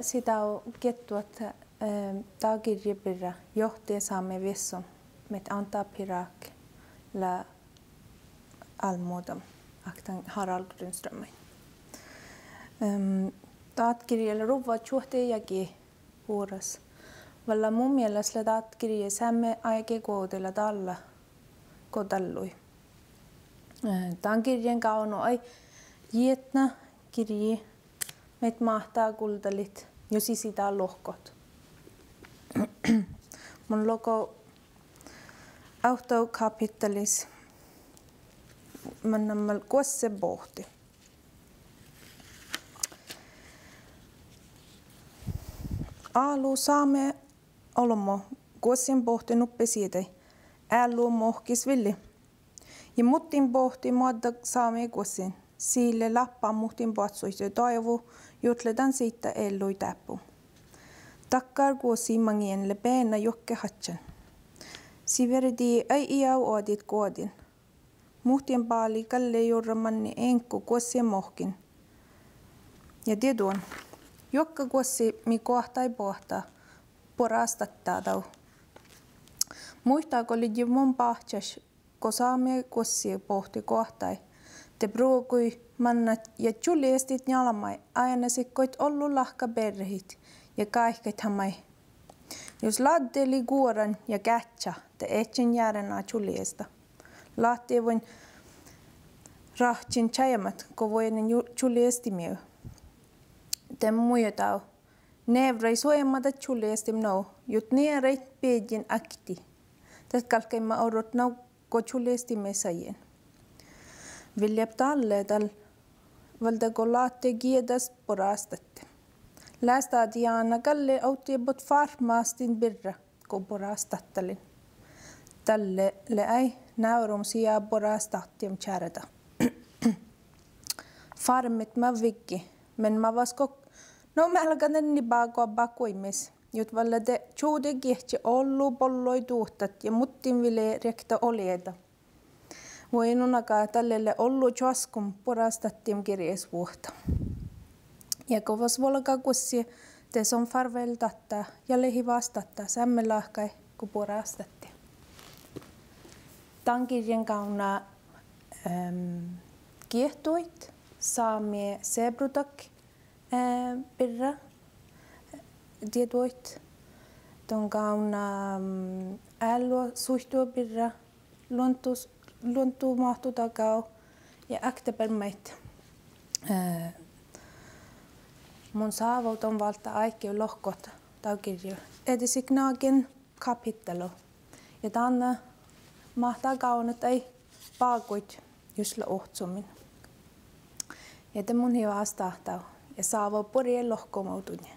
sitä on kettu, että tämä kirjapirra johtaa saamme vesson, met antaa pirak la almuudam, aktan Harald Rundström. Tämä kirjalla ruvaa juhtajakin vuorossa. Valla mun mielestä tämä kirja saamme aike kohdella tällä kodallui. Tämän kirjan kaunu ei jietna kirji, meitä mahtaa kultalit, jos sitä lohkot. Mun logo autokapitalis mennämmäl kosse pohti. Aalu saame olmo kossen pohti nuppe siitä. Äälu mohkis villi. Ja muttin pohti muodda saame kossen. Sille lappa muhtin patsuiste toivu, jutledan siitä ellui täppu. Takkar kuosi mangien lepeena jokke hatsan. Siverdi ei iau oodit koodin. Muhtien paali kalle jorramanni enkku kuosi mohkin. Ja tiedon, jokka kuosi mi kohtai pohtaa, porastattaa tau. Muistaako oli mun pahtas, ko saame kuosi pohti kohtai. Te pruukui mannat ja juliestit njalmai aina sikkoit ollu lahka perhit ja kaikket hamai. Jos laddeli kuoran ja kätsä, te etsin järjänä juliesta. Lahti voin rahtsin tjäjämät, ko voinen juliesti mieu. Te muijatau. Nevrei suojamata juliesti mnau, jut niereit piedin akti. Tästä kalkeimma orot nau, ko juliesti mesajien. Viljap talle tal valda kolate giedas porastatte. Lästä diana kalle autti bot farmastin birra ko porastattalin. Talle le ei naurum sia porastattium charata. Farmit mä vikki, men mä vasko no melkanen ni baako bakoimis. Jut valla de chude giehti ollu polloi tuhtat ja muttin vile rekta olieta. Voinunakaan tälle ollu chaskum porastattium kirjesvuotta. Ja kovas volka kussi te son farveltatta ja lehi vastatta sämmelahkai ku porastatti. Tämän kirjan kauna kiehtuit saamie sebrutak pirra tietuit. Ton kauna älua suhtua pirra luontuu mahtu takau ja aktepermeit. Mun saavut on valta aikeu lohkot taukirjo. Edisignaakin kapittelu. Ja tänne mahtaa kaunat ei paakuit jusla ohtsumin. Ja te mun hyvä astahtau. Ja saavo purien lohkomautunne.